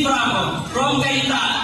Steve Bravo from Kainta.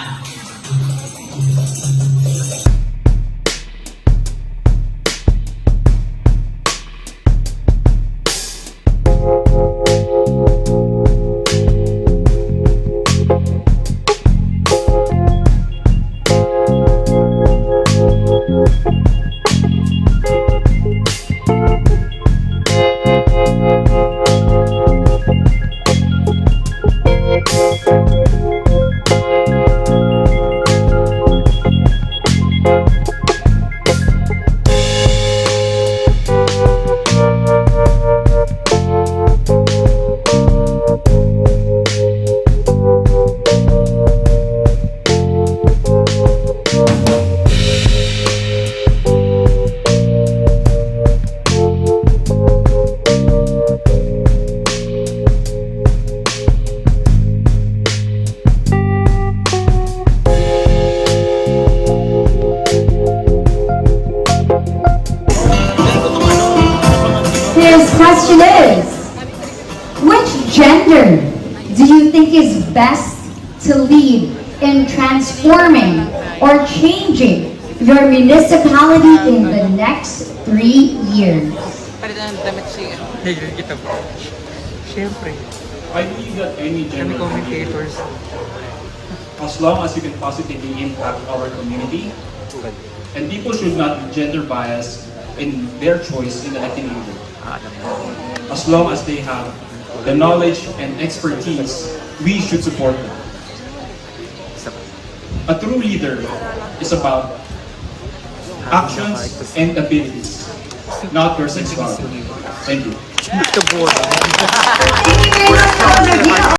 His question is, which gender do you think is best to lead in transforming or changing your municipality in the next 3 years? Palitan ng damit siya. Higil kita po. Siyempre, I believe that any kami gender, commentators. as long as you can positively impact our community, and people should not be gender biased in their choice in electing leader. As long as they have the knowledge and expertise, we should support them. A true leader is about actions and abilities, not their sexuality. Thank you. Ito po.